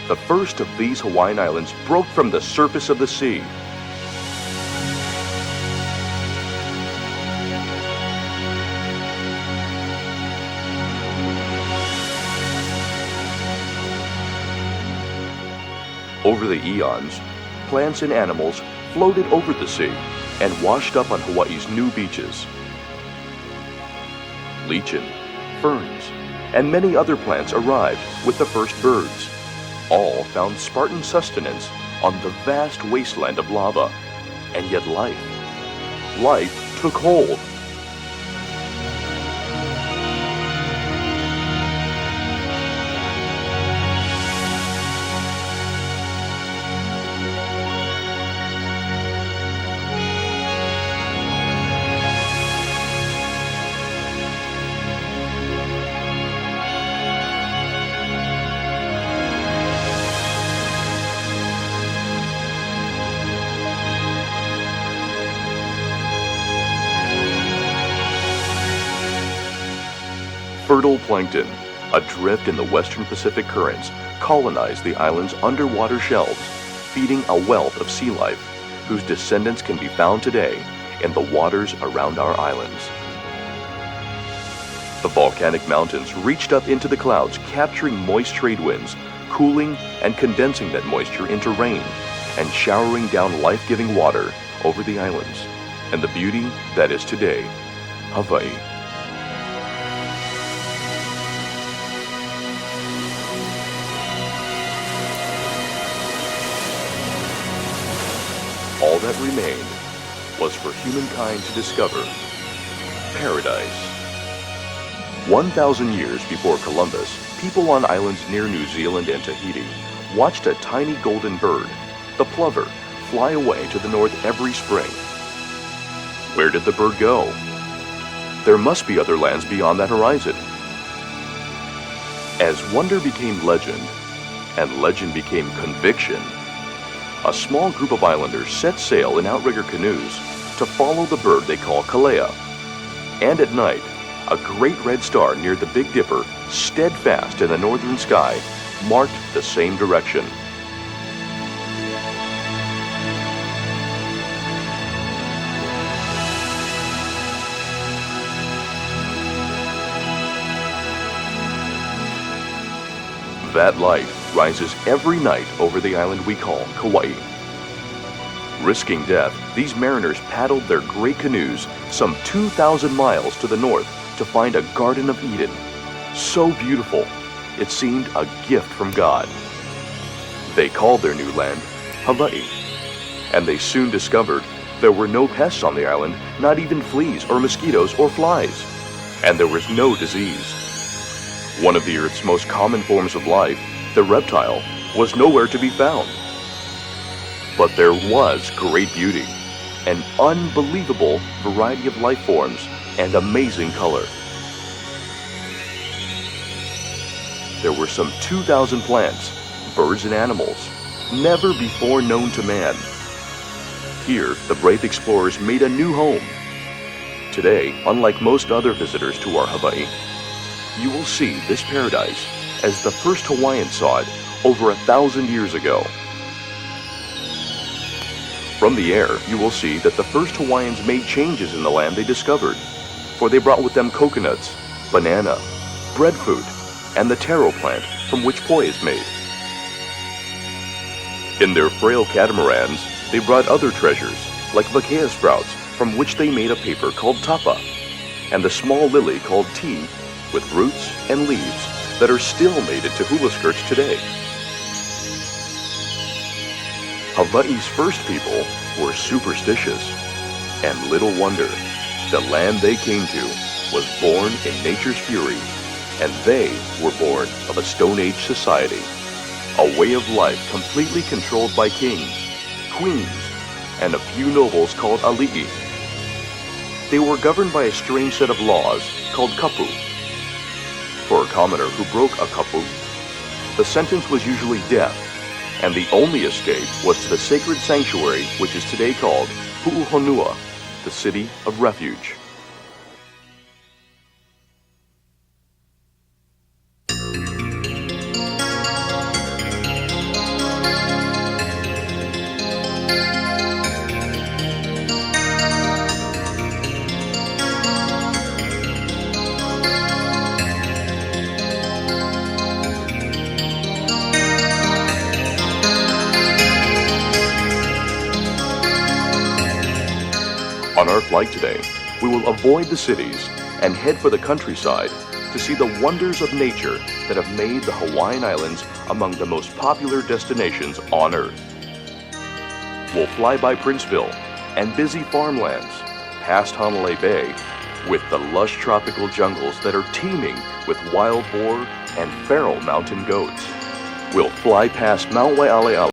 The first of these Hawaiian islands broke from the surface of the sea. Over the eons, plants and animals floated over the sea and washed up on Hawaii's new beaches. Lichen, ferns, and many other plants arrived with the first birds. All found Spartan sustenance on the vast wasteland of lava. And yet life took hold. Fertile plankton, adrift in the western Pacific currents, colonized the island's underwater shelves, feeding a wealth of sea life, whose descendants can be found today in the waters around our islands. The volcanic mountains reached up into the clouds, capturing moist trade winds, cooling and condensing that moisture into rain, and showering down life-giving water over the islands, and the beauty that is today Hawaii. All that remained was for humankind to discover paradise. 1,000 years before Columbus, people on islands near New Zealand and Tahiti watched a tiny golden bird, the plover, fly away to the north every spring. Where did the bird go? There must be other lands beyond that horizon. As wonder became legend, and legend became conviction, a small group of islanders set sail in outrigger canoes to follow the bird they call Kalea. And at night, a great red star near the Big Dipper, steadfast in the northern sky, marked the same direction. That light rises every night over the island we call Kauai. Risking death, these mariners paddled their great canoes some 2,000 miles to the north to find a Garden of Eden. So beautiful, it seemed a gift from God. They called their new land Hawaii, and they soon discovered there were no pests on the island, not even fleas or mosquitoes or flies, and there was no disease. One of the Earth's most common forms of life, the reptile, was nowhere to be found. But there was great beauty, an unbelievable variety of life forms, and amazing color. There were some 2,000 plants, birds and animals, never before known to man. Here, the brave explorers made a new home. Today, unlike most other visitors to our Hawaii, you will see this paradise as the first Hawaiians saw it over 1,000 years ago. From the air, you will see that the first Hawaiians made changes in the land they discovered, for they brought with them coconuts, banana, breadfruit, and the taro plant from which poi is made. In their frail catamarans, they brought other treasures, like vakea sprouts, from which they made a paper called tapa, and the small lily called tea, with roots and leaves that are still made into hula skirts today. Hawaii's first people were superstitious, and little wonder, the land they came to was born in nature's fury, and they were born of a Stone Age society, a way of life completely controlled by kings, queens, and a few nobles called ali'i. They were governed by a strange set of laws called kapu. For a commoner who broke a kapu, the sentence was usually death, and the only escape was to the sacred sanctuary which is today called Pu'uhonua, the city of refuge. our flight today, we will avoid the cities and head for the countryside to see the wonders of nature that have made the Hawaiian Islands among the most popular destinations on Earth. We'll fly by Princeville and busy farmlands, past Hanalei Bay, with the lush tropical jungles that are teeming with wild boar and feral mountain goats. We'll fly past Mount Waialeala